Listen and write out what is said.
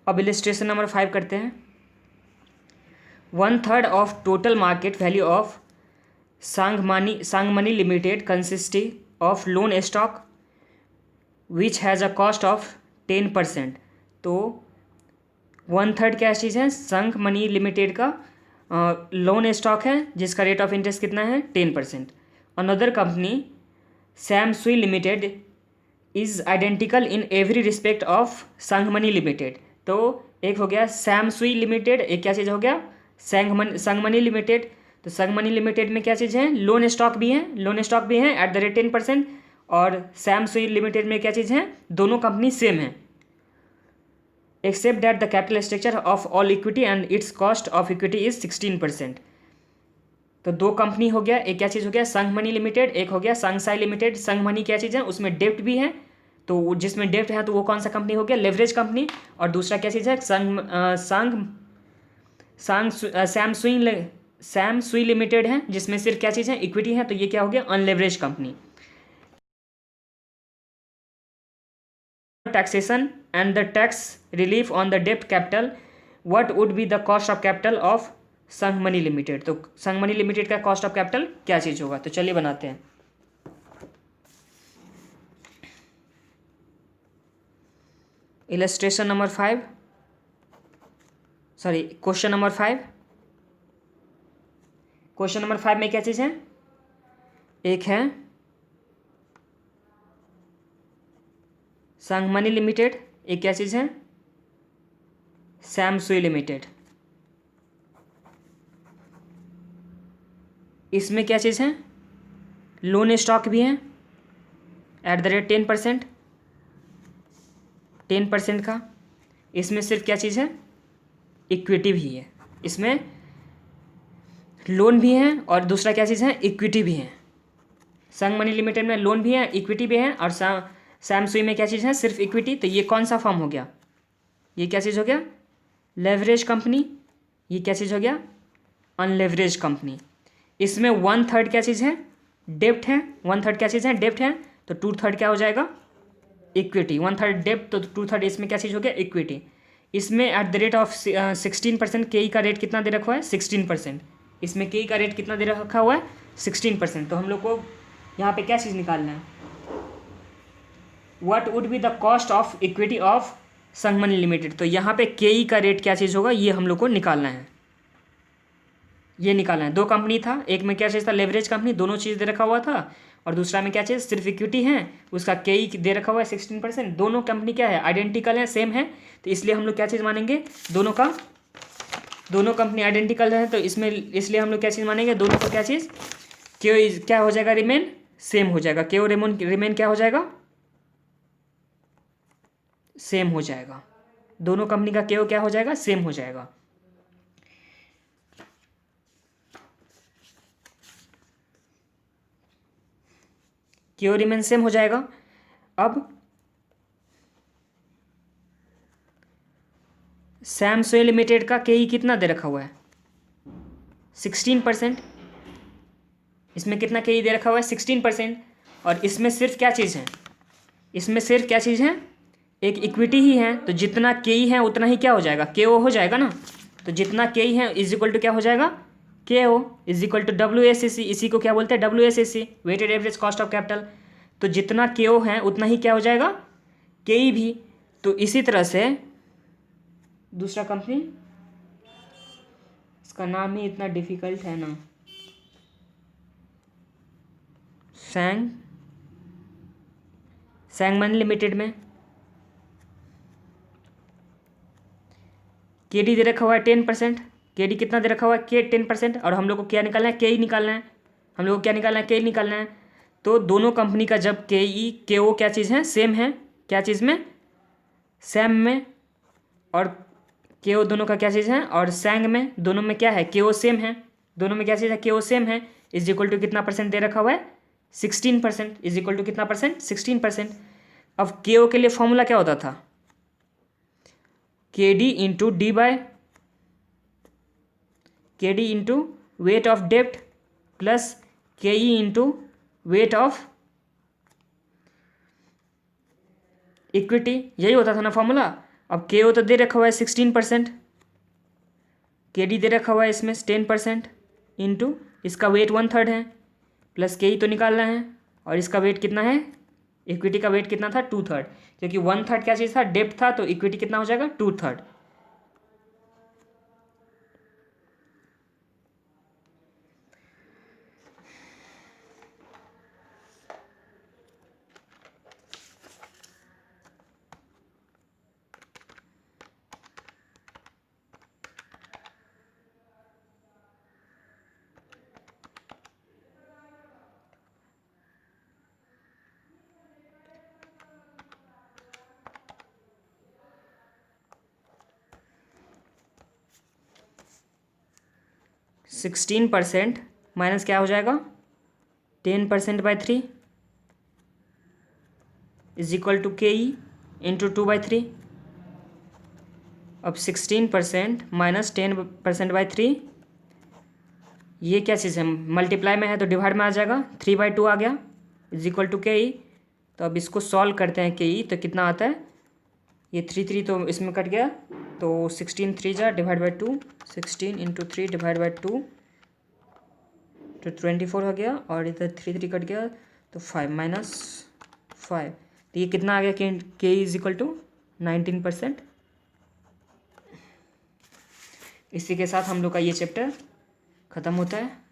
अब illustration number 5 करते हैं। 1/3 of total market value of Sangmani limited consisting of loan stock which has a cost of 10%। तो 1/3 क्या चीज़ है, सांगमनी लिमिटेड का लोन स्टॉक है जिसका रेट ऑफ इंटरेस्ट कितना है 10%। Another company Samsui limited is identical in every respect of Sangmani limited. तो एक हो गया सैमसुई लिमिटेड, एक क्या चीज़ हो गया सांगमनी लिमिटेड। तो सांगमनी लिमिटेड में क्या चीज़ है, लोन स्टॉक भी है, एट द रेट 10%। और सैमसुई लिमिटेड में क्या चीज़ है, दोनों कंपनी सेम है except that the capital structure of all equity and its cost of equity is 16%। तो दो कंपनी हो गया, एक क्या चीज़ हो गया सांगमनी लिमिटेड, एक हो गया सांगसाई लिमिटेड। सांगमनी क्या चीज़ है, उसमें डेप्ट भी है, तो जिसमें डेप्ट है तो वो कौन सा कंपनी हो गया, लेवरेज कंपनी। और दूसरा क्या चीज़ है सैमसुई लिमिटेड है जिसमें सिर्फ क्या चीज़ है, इक्विटी है, तो ये क्या हो गया unleveraged company. Taxation and the tax relief on the डेप्ट capital, what would be the cost of capital of Sangmani limited. तो सांगमनी लिमिटेड का कॉस्ट ऑफ कैपिटल क्या चीज़ होगा, तो चलिए बनाते हैं। Illustration number 5, sorry question number 5। Question number 5 में क्या चीज़ है, एक है सांगमनी लिमिटेड, एक क्या चीज़ है सैमसुई लिमिटेड। इसमें क्या चीज़ है, लोन स्टॉक भी है एट द रेट 10% का। इसमें सिर्फ क्या चीज़ है, इक्विटी भी है, इसमें लोन भी है और दूसरा क्या चीज़ है, इक्विटी भी है। सांगमनी लिमिटेड में लोन भी है, इक्विटी भी है, और सैमसुई में क्या चीज़ है, सिर्फ इक्विटी। तो ये कौन सा फॉर्म हो गया, ये क्या चीज़ हो गया लेवरेज कंपनी, ये क्या चीज़ हो गया अनलेवरेज कंपनी। इसमें 1/3 क्या चीज़ है, डेप्ट है, 1/3 क्या चीज़ है, डेप्ट है, तो 2/3 क्या हो जाएगा इक्विटी। 1/3 डेप्ट तो 2/3 इसमें क्या चीज़ हो गया इक्विटी। इसमें एट द रेट ऑफ 16%, के का रेट कितना दे रखा हुआ है 16%। इसमें के का रेट कितना दे रखा हुआ है 16%। तो हम लोग को यहाँ पे क्या चीज़ निकालना है, what would be the cost of equity of Sangmani limited. तो यहाँ पे के का रेट क्या चीज़ होगा, ये हम लोग को निकालना है, ये निकालना है। दो कंपनी था, एक में क्या चीज़ था लेवरेज कंपनी, दोनों चीज़ दे रखा हुआ था, और दूसरा में क्या चीज़ सिर्फ इक्विटी है, उसका के दे रखा हुआ है 16%। दोनों कंपनी क्या है आइडेंटिकल है, सेम है, तो इसलिए हम लोग क्या चीज़ मानेंगे, दोनों कंपनी आइडेंटिकल है, तो इसमें इसलिए हम लोग क्या चीज़ मानेंगे, दोनों को क्या चीज़ के क्या हो जाएगा रिमेन सेम हो जाएगा, के और रिमेन क्या हो जाएगा सेम हो जाएगा। दोनों कंपनी का के क्या हो जाएगा सेम हो जाएगा। क्यों रिमेन सेम हो जाएगा। अब सैमसंग लिमिटेड का के कितना दे रखा हुआ है 16%। इसमें कितना के दे रखा हुआ है 16%। और इसमें सिर्फ क्या चीज़ है, इसमें सिर्फ क्या चीज़ है एक इक्विटी ही है, तो जितना के है उतना ही क्या हो जाएगा के ओ हो जाएगा ना। तो जितना के है इज इक्वल टू क्या हो जाएगा K O is equal to WACC। इसी को क्या बोलते हैं WACC, weighted average cost of capital. तो जितना के ओ है उतना ही क्या हो जाएगा के ई भी। तो इसी तरह से दूसरा कंपनी, इसका नाम ही इतना डिफिकल्ट है ना, सांगमनी लिमिटेड में के डी दे रखा हुआ है 10%। के डी कितना दे रखा हुआ है के 10%। और हम लोग को क्या निकालना है के ई निकालना है, हम लोग को क्या निकालना है के ई निकालना है। तो दोनों कंपनी का जब के ई के ओ क्या चीज़ है सेम है, क्या चीज़ में सैम में, और के ओ दोनों का क्या चीज़ है, और सैंग में दोनों में क्या है के ओ सेम है, दोनों में क्या चीज़ है के ओ सेम है। इज इक्वल टू कितना परसेंट दे रखा हुआ है 16%। इज इक्वल टू कितना परसेंट 16%। अब के ओ के लिए फॉर्मूला क्या होता था K D into D by K D into weight of डेप्ट plus K E into weight of equity, यही होता था ना फॉर्मूला। अब के ओ तो दे रखा हुआ है 16%, के डी दे रखा हुआ है इसमें 10%, इंटू इसका वेट 1/3 है, प्लस के ई तो निकालना है, और इसका वेट कितना है, इक्विटी का वेट कितना था 2/3, क्योंकि 1/3 क्या चीज़ था, डेप्थ था, तो इक्विटी कितना हो जाएगा 2/3। सिक्सटीन परसेंट माइनस क्या हो जाएगा 10/3 इज इक्वल टू के ई इंटू 2/3। अब 16% माइनस 10/3, ये क्या चीज़ है, मल्टीप्लाई में है तो डिवाइड में आ जाएगा, 3/2 आ गया, इज इक्वल टू के ई। तो अब इसको सॉल्व करते हैं, के ई तो कितना आता है, ये 3 तो इसमें कट गया, तो 16 3 जा divide by 2, 16 into 3 divide by 2 तो 24 हो गया, और इधर 3 कट गया तो 5 माइनस 5, तो ये कितना आ गया, के इज इक्वल टू 19%। इसी के साथ हम लोग का ये चैप्टर ख़त्म होता है।